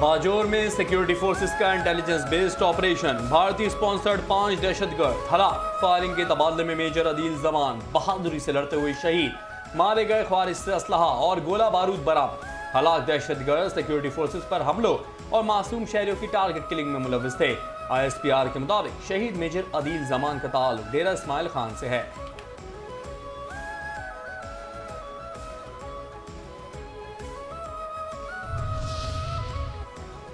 बाजौर में security forces का intelligence based operation, भारतीय स्पॉन्सर्ड 5 दहशतगर्द हलाक। फायरिंग के तबादले में मेजर अदील जमान बहादुरी से लड़ते हुए शहीद, मारे गए ख्वारिज से असलहा और गोला बारूद बरामद। हलाक दहशतगर्द सिक्योरिटी फोर्सेस पर हमलों और मासूम शहरियों की टारगेट किलिंग में मुलविस थे। ISPR के मुताबिक शहीद मेजर अदील जमान का ताल्लुक डेरा इस्माइल खान से है।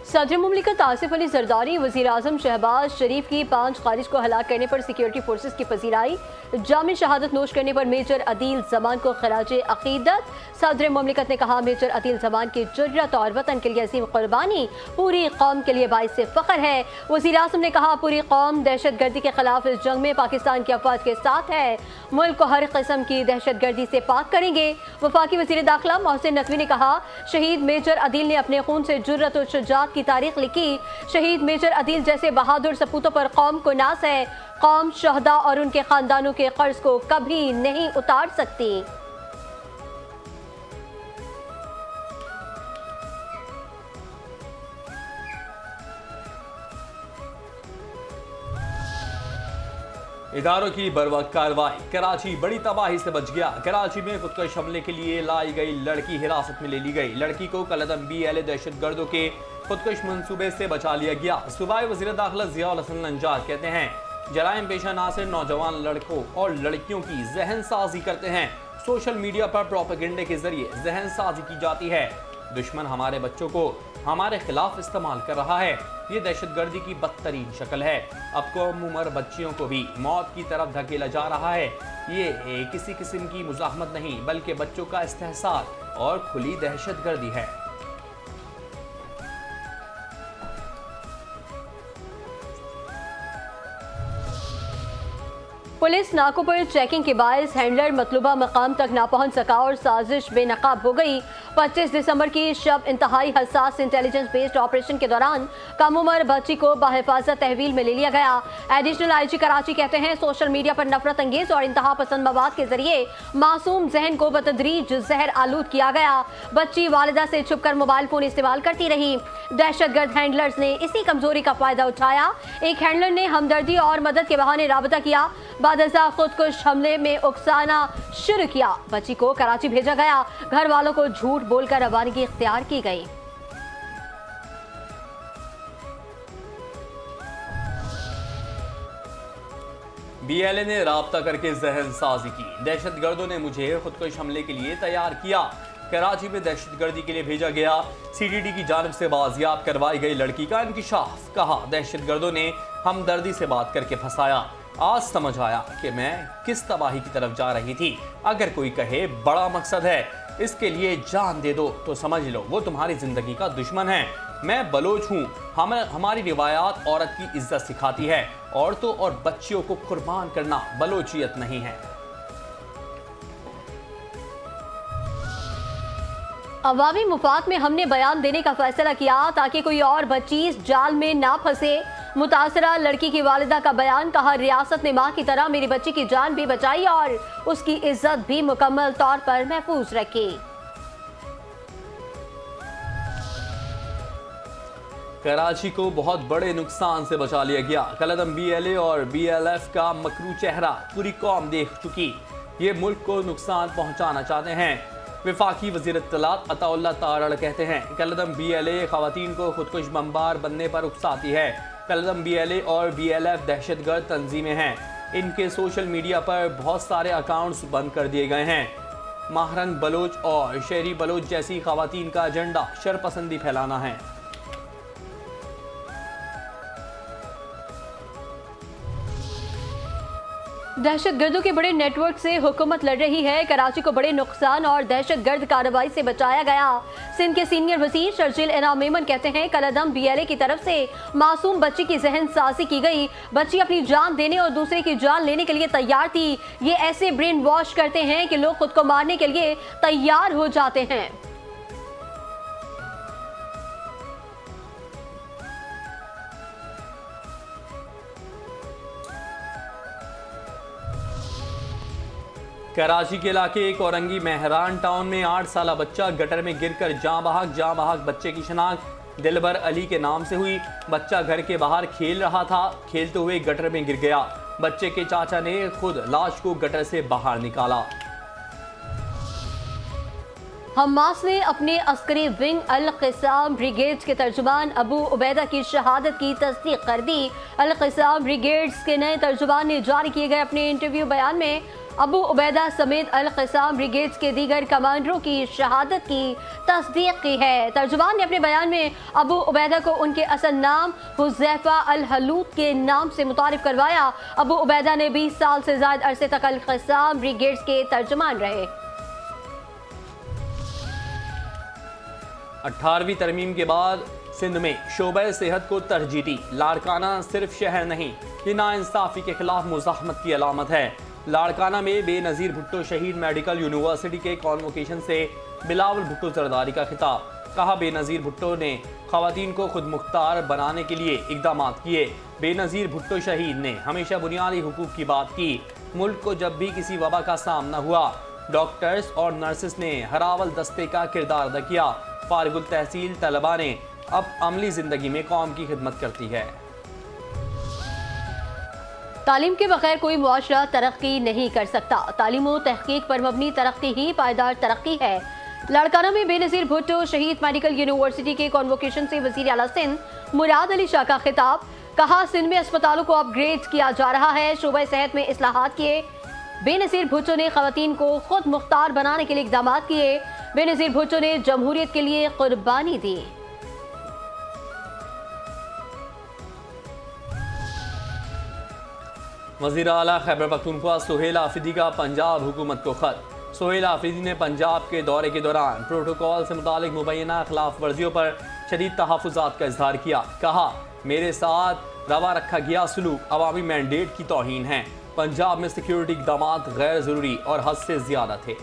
सदर मुमलिकत आसिफ अली जरदारी वज़ीर आज़म शहबाज शरीफ की 5 खारिज को हलाक करने पर सिक्योरिटी फोर्सेस की पजीराई, जाम शहादत नोश करने पर मेजर अदील जमान को खराज अकीदत। सदर मुमलिकत ने कहा, मेजर अदील जमान की जुर्रत और वतन के लिए अजीम कुर्बानी पूरी कौम के लिए बाइस फ़ख्र है। वज़ीर आज़म ने कहा, पूरी कौम दहशत गर्दी के खिलाफ इस जंग में पाकिस्तान की अफवाज के साथ है, मुल्क को हर किस्म की दहशत गर्दी से पाक करेंगे। वफाकी वज़ीर दाखिला मोहसिन नकवी ने कहा, शहीद मेजर अदील ने अपने खून से जुर्रत और शुजाअत की तारीख लिखी। शहीद मेजर अदील जैसे बहादुर सपूतों पर कौम को नाज है। कौम शहदा और उनके खानदानों के कर्ज को कभी नहीं उतार सकती। इदारों की बरवक्त कार्रवाई, कराची बड़ी तबाही से बच गया। कराची में खुदकश हमले के लिए लाई गई लड़की हिरासत में ले ली गई। लड़की को कलदम BLA दहशतगर्दों के खुदकश मंसूबे से बचा लिया गया। सूबाई वज़ीर दाखिला ज़ियाउल हसन नंजार कहते हैं, जराइम पेशा नासिर नौजवान लड़कों और लड़कियों की जहन साजी करते हैं। सोशल मीडिया पर प्रोपेगेंडे के जरिए जहन साजी की जाती है। दुश्मन हमारे बच्चों को हमारे खिलाफ इस्तेमाल कर रहा है। ये दहशतगर्दी की बदतरीन शक्ल है। अब कम उम्र बच्चियों को भी मौत की तरफ धकेला जा रहा है। ये किसी किस्म की मुज़ाहमत नहीं, बल्कि बच्चों का इस्तेहसाल और खुली दहशतगर्दी है। पुलिस नाकों पर चेकिंग के बायस हैंडलर मतलूबा मकाम तक ना पहुंच सका और साजिश बेनकाब हो गई। 25 दिसंबर की शब इंतहाई हसास इंटेलिजेंस बेस्ड ऑपरेशन के दौरान कम उम्र बच्ची को बाहिफाजत तहवील में ले लिया गया। एडिशनल IG कराची कहते हैं, सोशल मीडिया पर नफरत अंगेज और इंतहा पसंद मवाद के जरिए मासूम जहन को बतदरीज जहर आलूद किया गया। बच्ची वालिदा से छुपकर मोबाइल फोन इस्तेमाल करती रही। दहशतगर्द हैंडलर्स ने इसी कमजोरी का फायदा उठाया। एक हैंडलर ने हमदर्दी और मदद के बहाने राबता किया, बादशाह खुदकुश हमले में उकसाना शुरू किया। बच्ची को कराची भेजा गया। घर वालों को झूठ बोलकर रवानगी इख्तियार की गई। BLA ने राब्ता करके जहन साजी की। दहशतगर्दों ने मुझे खुदकुश हमले के लिए तैयार किया। कराची में दहशतगर्दी के लिए भेजा गया। CDD की जानिब से बाजियाब करवाई गई लड़की का इंकिशाफ। कहा, दहशतगर्दों ने हमदर्दी से बात करके फंसाया। आज समझ आया कि मैं किस तबाही की तरफ जा रही थी। अगर कोई कहे बड़ा मकसद है, इसके लिए जान दे दो, तो समझ लो वो तुम्हारी जिंदगी का दुश्मन है। मैं बलोच हूँ। हमारी रिवायात औरत की इज्जत सिखाती है। औरतों और बच्चियों को कुर्बान करना बलोचियत नहीं है। अवामी मुफाद में हमने बयान देने का फैसला किया ताकि कोई और बच्ची इस जाल में ना फंसे। मुतासरा लड़की की वालिदा का बयान, कहा, रियासत ने मां की तरह मेरी बच्ची की जान भी बचाई और उसकी इज्जत भी मुकम्मल तौर पर महफूज रखी। कराची को बहुत बड़े नुकसान से बचा लिया गया। कलदम BLA और BLF का मकरू चेहरा पूरी कौम देख चुकी। ये मुल्क को नुकसान पहुंचाना चाहते हैं। वफाकी वज़ीर इत्तलात अताउल्लाह तारड़ कहते हैं, कलदम BLA खवातीन को खुदकुश बमबार बनने पर उकसाती है। कलदम BLA और BLF दहशतगर्द तंजीमें हैं। इनके सोशल मीडिया पर बहुत सारे अकाउंट्स बंद कर दिए गए हैं। माहरंग बलोच और शहरी बलोच जैसी खवातीन का एजेंडा शरपसंदी फैलाना है। दहशतगर्दों के बड़े नेटवर्क से हुकूमत लड़ रही है। कराची को बड़े नुकसान और दहशतगर्द कार्रवाई से बचाया गया। सिंध के सीनियर वजीर शर्जील इनाम मेमन कहते हैं, कलदम BLA की तरफ से मासूम बच्ची की जहन साजी की गई। बच्ची अपनी जान देने और दूसरे की जान लेने के लिए तैयार थी। ये ऐसे ब्रेन वॉश करते हैं कि लोग खुद को मारने के लिए तैयार हो जाते हैं। कराची के इलाके कोरंगी मेहरान टाउन में 8 साला बच्चा गटर में गिरकर जाँ बहक बच्चे की शनाख्त दिलबर अली के नाम से हुई। बच्चा घर के बाहर खेल रहा था, खेलते हुए गटर में गिर गया। बच्चे के चाचा ने खुद लाश को गटर से बाहर निकाला। हमास ने अपने अस्करी विंग अल क़िसाम ब्रिगेड्स के तर्जुमान अबू उबैदा की शहादत की तस्दीक कर दी। अल क़िसाम ब्रिगेड्स के नए तर्जुमान ने जारी किए गए अपने इंटरव्यू बयान में अबू उबैदा समेत अल क़िसाम ब्रिगेड्स के दीगर कमांडरों की शहादत की तस्दीक की है। तर्जुमान ने अपने बयान में अबू उबैदा को उनके असल नाम हुज़ैफा अल हलूत के नाम से मुतारिफ करवाया। अबू उबैदा ने 20 साल से ज़्यादा अरसे तक अल क़िसाम ब्रिगेड्स के तर्जुमान रहे। 18वीं तरमीम के बाद सिंध में शोबे सेहत को तरजीह दी। लाड़काना सिर्फ शहर नहीं, ये नाइंसाफी के खिलाफ मुज़ाहमत की अलामत है। लाड़काना में बेनज़ीर भुट्टो शहीद मेडिकल यूनिवर्सिटी के कॉन्वोकेशन से बिलावल भुट्टो जरदारी का खिताब। कहा, बेनज़ीर भुट्टो ने ख़वातीन को खुद मुख्तार बनाने के लिए इक़दाम किए। बेनज़ीर भुट्टो शहीद ने हमेशा बुनियादी हुकूक की बात की। मुल्क को जब भी किसी वबा का सामना हुआ, डॉक्टर्स और नर्सेस ने हरावल दस्ते का किरदार अदा किया। फारिगुल तहसील तलबा ने अब अमली ज़िंदगी में कौम की खिदमत करती है। तालीम के बगैर कोई मुआशरा तरक्की नहीं कर सकता। तालीम और तहकीक पर मबनी तरक्की ही पायदार तरक्की है। लाड़काना में बेनज़ीर भुट्टो शहीद मेडिकल यूनिवर्सिटी के कॉन्वोकेशन से वज़ीर आला सिंध मुराद अली शाह का खिताब। कहा, सिंध में अस्पतालों को अपग्रेड किया जा रहा है, शोबे सेहत में इस्लाहात किए। बेनज़ीर भुट्टो ने ख़वातीन को खुद मुख्तार बनाने के लिए इक़दाम किए। बेनज़ीर भुट्टो ने जमहूरियत के लिए कुर्बानी दी। वज़ीर आला खैबर पख्तूनख्वा सुहेल आफरीदी का पंजाब हुकूमत को खत। सुहेल आफरीदी ने पंजाब के दौरे के दौरान प्रोटोकॉल से मुतालिक मुबैना खिलाफ वर्जियों पर शदीद तहफ़्फ़ुज़ात का इज़हार किया। कहा, मेरे साथ रवा रखा गया सलूक अवामी मैंडेट की तौहीन है। पंजाब में सिक्योरिटी इक़दामात गैर ज़रूरी और हद से ज़्यादा थे।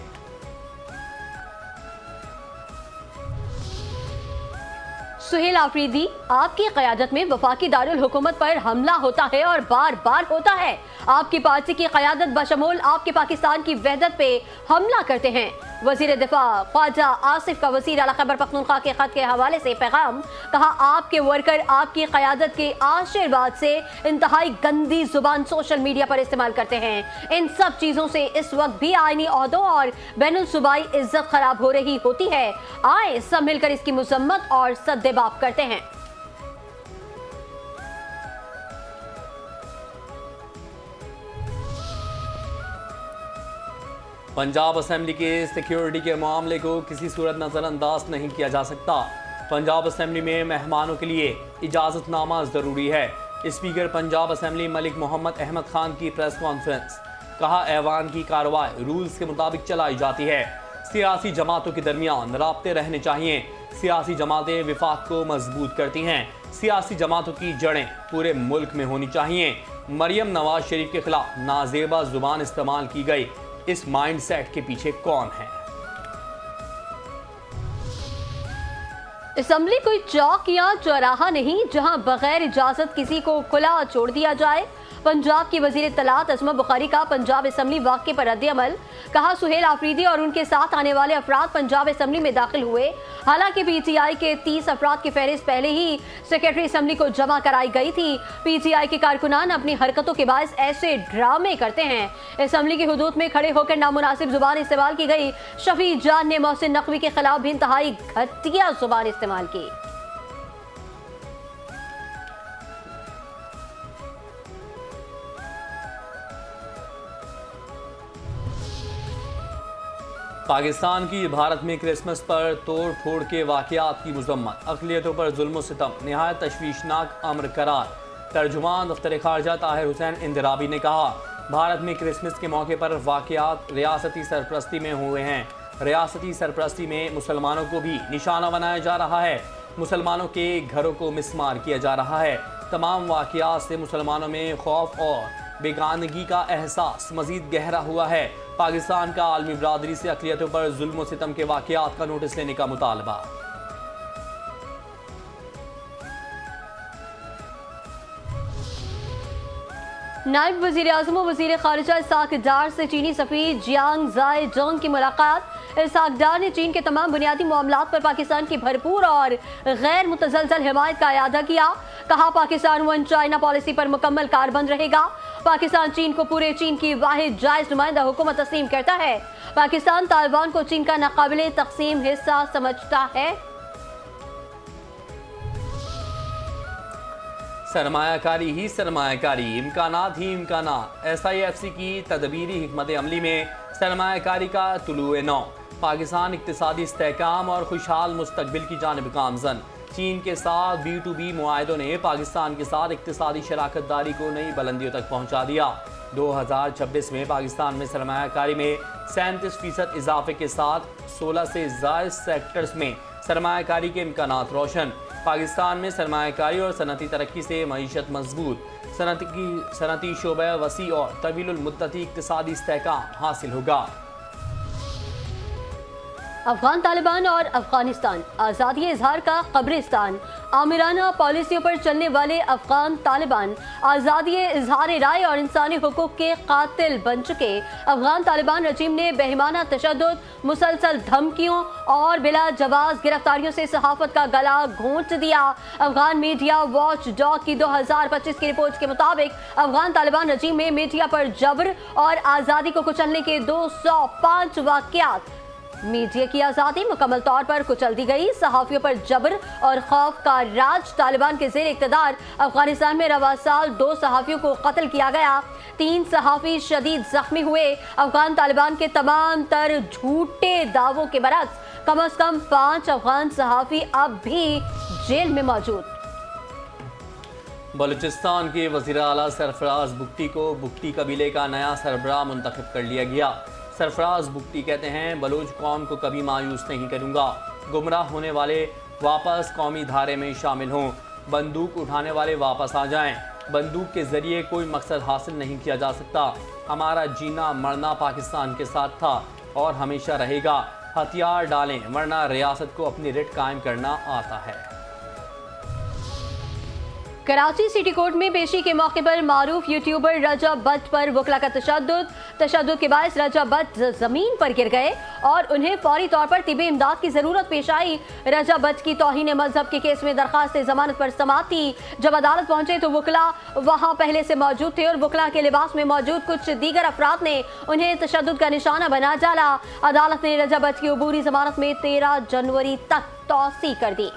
सुहेल आफरीदी, आपकी क़यादत में वफाकी दारुल हुकूमत पर हमला होता है और बार बार होता है। आपकी पार्टी की क़यादत बशमूल आपके पाकिस्तान की वहदत पे हमला करते हैं। वज़ीर दिफा ख्वाजा आसिफ का वज़ीर आला खैबर पख्तूनख्वा के ख़त के हवाले से पैगाम। कहा, आपके वर्कर आपकी क़यादत के आशीर्वाद से इंतहाई गंदी जुबान सोशल मीडिया पर इस्तेमाल करते हैं। इन सब चीज़ों से इस वक्त भी आईनी ओहदों और बैनुल सूबाई इज्जत खराब हो रही होती है। आए सब मिलकर इसकी मुज़म्मत और सद्देबाप करते हैं। पंजाब असेंबली के सिक्योरिटी के मामले को किसी सूरत नज़रअंदाज नहीं किया जा सकता। पंजाब असेंबली में मेहमानों के लिए इजाज़तनामा ज़रूरी है। स्पीकर पंजाब असेंबली मलिक मोहम्मद अहमद खान की प्रेस कॉन्फ्रेंस। कहा, ऐवान की कार्रवाई रूल्स के मुताबिक चलाई जाती है। सियासी जमातों के दरमियान राब्ते रहने चाहिए। सियासी जमातें विफाक को मजबूत करती हैं। सियासी जमातों की जड़ें पूरे मुल्क में होनी चाहिए। मरियम नवाज शरीफ के खिलाफ नाजेबा जुबान इस्तेमाल की गई। इस माइंडसेट के पीछे कौन है? असेंबली कोई चौक या चौराहा नहीं जहां बगैर इजाजत किसी को खुला छोड़ दिया जाए। पंजाब की वजीर इत्तलात असमा बुखारी का पंजाब असेंबली वाक़े पर रद्द-ए-अमल। कहा, सुहेल आफरीदी और उनके साथ आने वाले अफराद पंजाब असेंबली में दाखिल हुए। हालांकि पीटीआई के 30 अफराद की फहरिस्त पहले ही सेक्रेटरी असेंबली को जमा कराई गई थी। पीटीआई के कारकुनान अपनी हरकतों के बायस ऐसे ड्रामे करते हैं। असेंबली की हुदूद में खड़े होकर नामुनासिब जुबान इस्तेमाल की गई। शफी जान ने मोहसिन नकवी के खिलाफ भी इंतहाई घटिया जुबान इस्तेमाल की। पाकिस्तान की भारत में क्रिसमस पर तोड़ फोड़ के वाक़यात की मुज़म्मत। अक़लियतों पर जुल्म सितम नहायत तशवीशनाक अमर करार। तर्जुमान दफ्तर ख़ारजा ताहिर हुसैन इंदिराबी ने कहा, भारत में क्रिसमस के मौके पर वाक़यात रियासती सरपरस्ती में हुए हैं। रियासती सरपरस्ती में मुसलमानों को भी निशाना बनाया जा रहा है। मुसलमानों के घरों को मिसमार किया जा रहा है। तमाम वाक़यात से मुसलमानों में खौफ और बेगानगी का एहसास मज़ीद गहरा हुआ है। पाकिस्तान का आलमी बरादरी से अक़लियतों पर जुल्म सितम के वाक़यात का नोटिस लेने का मुतालबा। नायब वज़ीर आज़म और वज़ीर ख़ारिजा इस्हाक डार से चीनी सफ़ीर जियांग ज़ाए जोंग की मुलाकात। इस्हाक डार ने चीन के तमाम बुनियादी मामलात पर पाकिस्तान की भरपूर और गैर मुतज़लज़ल हिमायत का इयादा किया। कहा पाकिस्तान वन चाइना पॉलिसी पर मुकम्मल कारबंद रहेगा। पाकिस्तान चीन को पूरे चीन की वाहिद जायज़ नुमाइंदा हुकूमत तस्लीम करता है। पाकिस्तान तालिबान को चीन का नाकाबिले तक़सीम हिस्सा समझता है। सरमायाकारी ही सरमायाकारी, इम्कानात ही इम्कानात। SIFC की तदबीरी हिकमत अमली में सरमायाकारी का तुलुए नौ। पाकिस्तान इक़्तिसादी इस्तेहकाम और खुशहाल मुस्तकबिल की जानिब गामज़न। चीन के साथ B2B मुआहदों ने पाकिस्तान के साथ इक़्तिसादी शराकत दारी को नई बुलंदियों तक पहुँचा दिया। 2026 में पाकिस्तान में सरमायाकारी में 37% इजाफे के साथ 16 से ज़ायद सेक्टर्स में सरमायाकारी के इम्कानात रोशन। पाकिस्तान में सरमायाकारी और सनती तरक्की से मईशत मजबूत, सनती शोबा वसी और तवीलुल मुद्दती इक़्तिसादी इस्तेहकाम हासिल होगा। अफगान तालिबान और अफगानिस्तान आज़ादी इजहार का कब्रिस्तान। आमिराना पॉलिसियों पर चलने वाले अफगान तालिबान आज़ादी इजहार राय और इंसानी हुकूक के कातिल बन चुके। अफगान तालिबान रजीम ने बेईमाना तशद्दुद, मुसलसल धमकियों और बिला जवाज गिरफ्तारियों से सहाफत का गला घोंट दिया। अफगान मीडिया वॉच डॉग की 2025 की रिपोर्ट के मुताबिक अफगान तालिबान रजीम में मीडिया पर जबर और आज़ादी को कुचलने के 205 वाक़यात। मीडिया की आज़ादी मुकम्मल तौर पर कुचल दी गई। सहाफ़ियों पर जबर और खौफ का राज। तालिबान के ज़ेर इक़्तिदार अफगानिस्तान में रवा साल 2 सहाफ़ियों को कत्ल किया गया। 3 सहाफ़ी शदीद जख्मी हुए। अफगान तालिबान के तमाम तर झूठे दावों के बरक्स कम अज़ कम 5 अफगान सहाफ़ी अब भी जेल में मौजूद। बलूचिस्तान के वज़ीर आला सरफराज बुगटी को बुगटी कबीले का नया सरबराह मुंतखब कर लिया गया। सरफराज बुगटी कहते हैं, बलूच कौम को कभी मायूस नहीं करूँगा। गुमराह होने वाले वापस कौमी धारे में शामिल हों। बंदूक उठाने वाले वापस आ जाएं। बंदूक के ज़रिए कोई मकसद हासिल नहीं किया जा सकता। हमारा जीना मरना पाकिस्तान के साथ था और हमेशा रहेगा। हथियार डालें वरना रियासत को अपनी रिट कायम करना आता है। कराची सिटी कोर्ट में पेशी के मौके पर मारूफ यूट्यूबर रजा भट्ट पर वकला का तशद्दुद के बायस रजा भट्ट जमीन पर गिर गए और उन्हें फौरी तौर पर तिबी इमदाद की जरूरत पेश आई। रजा भट्ट की तौहीन मजहब के केस में दरखास्त जमानत पर समाअत थी। जब अदालत पहुंचे तो वकला वहां पहले से मौजूद थे और वकला के लिबास में मौजूद कुछ दीगर अफराद ने उन्हें तशद्दुद का निशाना बना डाला। अदालत ने रजा भट्ट की अबूरी जमानत में 13 जनवरी तक तौसी कर दी।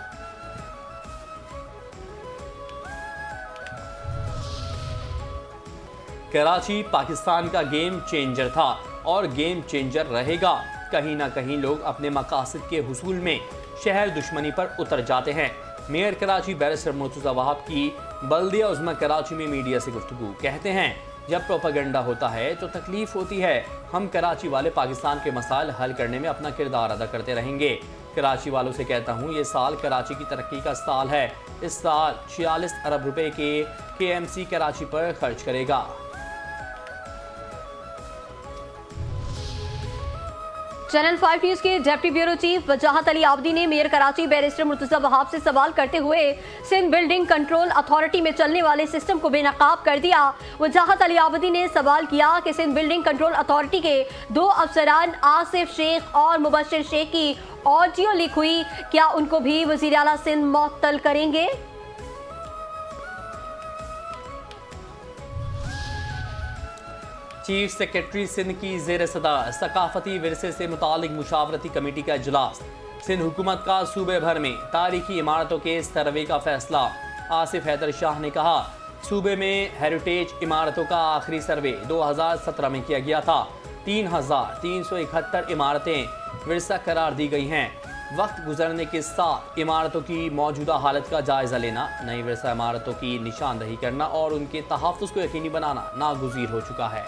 कराची पाकिस्तान का गेम चेंजर था और गेम चेंजर रहेगा। कहीं ना कहीं लोग अपने मकासद के हुसूल में शहर दुश्मनी पर उतर जाते हैं। मेयर कराची बैरिस्टर मुर्तज़ा वहाब की बल्दिया उज़्मा कराची में मीडिया से गुफ्तगू। कहते हैं, जब प्रोपेगेंडा होता है तो तकलीफ होती है। हम कराची वाले पाकिस्तान के मसाइल हल करने में अपना किरदार अदा करते रहेंगे। कराची वालों से कहता हूँ, ये साल कराची की तरक्की का साल है। इस साल 46 अरब रुपए के KMC कराची पर खर्च करेगा। चैनल 5 न्यूज के डिप्टी ब्यूरो चीफ वजाहत अली आबदी ने मेयर कराची बैरिस्टर मुर्तज़ा वहाब से सवाल करते हुए सिंध बिल्डिंग कंट्रोल अथॉरिटी में चलने वाले सिस्टम को बेनकाब कर दिया। वजाहत अली आबदी ने सवाल किया कि सिंध बिल्डिंग कंट्रोल अथॉरिटी के 2 अफसरान आसिफ शेख और मुबशिर शेख की ऑडियो लीक हुई, क्या उनको भी वज़ीर आला सिंध मुअत्तल करेंगे? चीफ सेक्रेटरी सिंध की ज़ेर सदर सकाफती विरसे से मुतालिक मुशावरती कमेटी का इजलास। सिंध हुकूमत का सूबे भर में तारीखी इमारतों के सर्वे का फैसला। आसिफ हैदर शाह ने कहा, सूबे में हेरिटेज इमारतों का आखिरी सर्वे 2017 में किया गया था। 3371 इमारतें विरसा करार दी गई हैं। वक्त गुजरने के साथ इमारतों की मौजूदा हालत का जायजा लेना, नई विरसा इमारतों की निशानदही करना और उनके तहफ़्फ़ुज़ को यकीनी बनाना नागुज़ीर हो चुका है।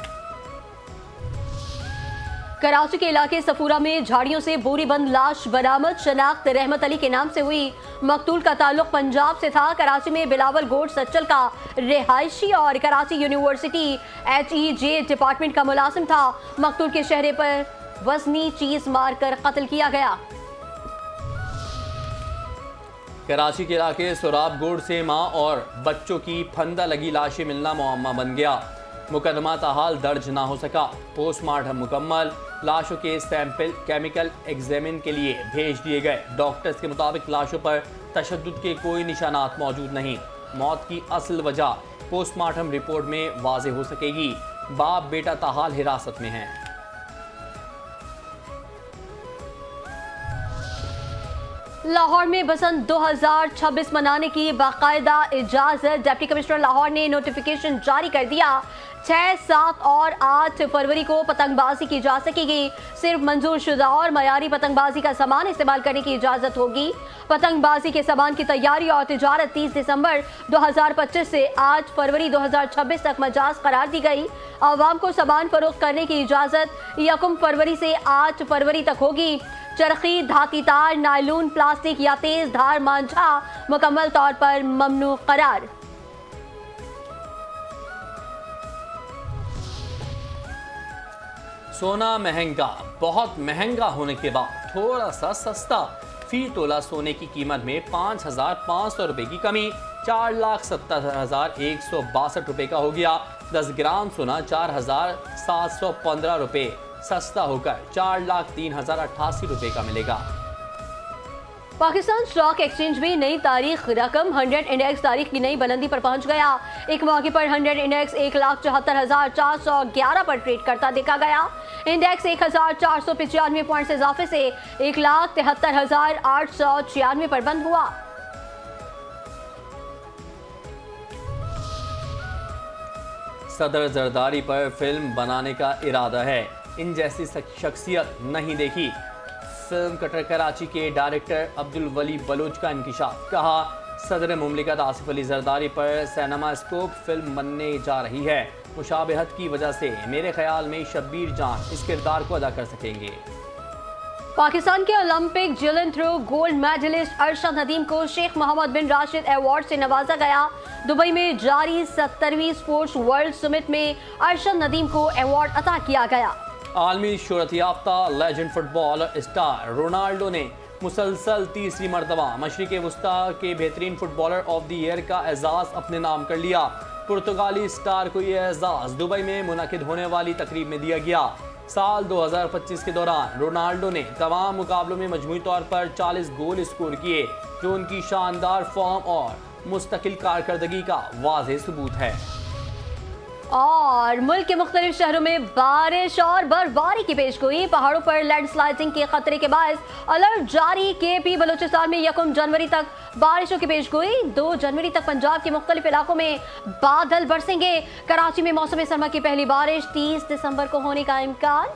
कराची के इलाके सफूरा में झाड़ियों से बोरीबंद लाश बरामद। शनाख्त रहमत अली के नाम से हुई। मकतूल का ताल्लुक पंजाब से था। कराची में बिलावल गोड सच्चल का रिहायशी और कराची यूनिवर्सिटी HEJ डिपार्टमेंट का मुलाजिम था। मकतूल के चेहरे पर वजनी चीज मारकर कत्ल किया गया। कराची के इलाके सोराब गोड से मां और बच्चों की फंदा लगी लाशें मिलना मुअम्मा बन गया। मुकदमा ताहाल दर्ज ना हो सका। पोस्टमार्टम मुकम्मल, लाशों के सैंपल केमिकल एग्जामिन के लिए भेज दिए गए। डॉक्टर्स के मुताबिक लाशों पर तशद्दुद के कोई निशानात मौजूद नहीं। मौत की असल वजह पोस्टमार्टम रिपोर्ट में वाज़ेह हो सकेगी। बाप बेटा ताहाल हिरासत में हैं। लाहौर में बसंत 2026 मनाने की बाकायदा इजाजत। डिप्टी कमिश्नर लाहौर ने नोटिफिकेशन जारी कर दिया। 6, 7 और 8 फरवरी को पतंगबाजी की जा सकेगी। सिर्फ मंजूर शुदा और मयारी पतंगबाजी का सामान इस्तेमाल करने की इजाजत होगी। पतंगबाजी के सामान की तैयारी और तिजारत 30 दिसंबर 2025 से 8 फरवरी 2026 तक मजाज करार दी गई। आवाम को सामान फरोख्त करने की इजाजत 1 फरवरी से 8 फरवरी तक होगी। चरखी, धाती तार, नायलून, प्लास्टिक या तेज धार मांझा मुकम्मल तौर पर ममनू करार। सोना महंगा, बहुत महंगा होने के बाद थोड़ा सा सस्ता। फी तोला सोने की कीमत में 5,500 रुपए की कमी, 4,70,162 रुपए का हो गया। 10 ग्राम सोना 4,715 रुपए सस्ता होकर 4,03,088 रुपए का मिलेगा। पाकिस्तान स्टॉक एक्सचेंज में नई तारीख रकम 100 इंडेक्स तारीख की नई बुलंदी पर पहुंच गया। एक मौके पर 100 इंडेक्स 1,74,411 पर ट्रेड करता देखा गया। इंडेक्स 1,495 पॉइंट से इजाफे से 1,73,896 पर बंद हुआ। सदर जरदारी पर फिल्म बनाने का इरादा है। इन जैसी शख्सियत नहीं देखी। फिल्म कटर कराची के डायरेक्टर अब्दुल वली बलोच का इंकिशाफ। कहा, सदर मुमलिकत आसिफ अली जरदारी पर सिनेमा स्कोप फिल्म बनने जा रही है। मुशाबहत की वजह से मेरे ख्याल में शब्बीर जान इस किरदार को अदा कर सकेंगे। पाकिस्तान के Olympic javelin throw gold medallist Arshad Nadeem को Sheikh Mohammed bin Rashid award से नवाजा गया। दुबई में जारी 70वीं स्पोर्ट्स वर्ल्ड समिट में अरशद नदीम को अवार्ड अता किया गया। आलमी शोहरत याफ्ता लेजेंड फुटबॉलर स्टार रोनाल्डो ने मुसलसल तीसरी मरतबा मशरिक़ वस्ता के बेहतरीन फुटबॉलर ऑफ द ईयर का एजाज़ अपने नाम कर लिया। पुर्तगाली स्टार को यह एजाज़ दुबई में मुनक़िद होने वाली तकरीब में दिया गया। साल 2025 के दौरान रोनाल्डो ने तमाम मुकाबलों में मजमूई तौर पर 40 गोल स्कोर किए, जो उनकी शानदार फॉर्म और मुस्तकिल कारकर्दगी का वाज़ेह सबूत है। और मुल्क के मुख्तलिफ शहरों में बारिश और बर्फबारी की पेशगोई। पहाड़ों पर लैंडस्लाइडिंग के खतरे के बायस अलर्ट जारी। KP बलूचिस्तान में 1 जनवरी तक बारिशों की पेशगोई। 2 जनवरी तक पंजाब के मुख्तलिफ इलाकों में बादल बरसेंगे। कराची में मौसम सरमा की पहली बारिश 30 दिसंबर को होने का इम्कान।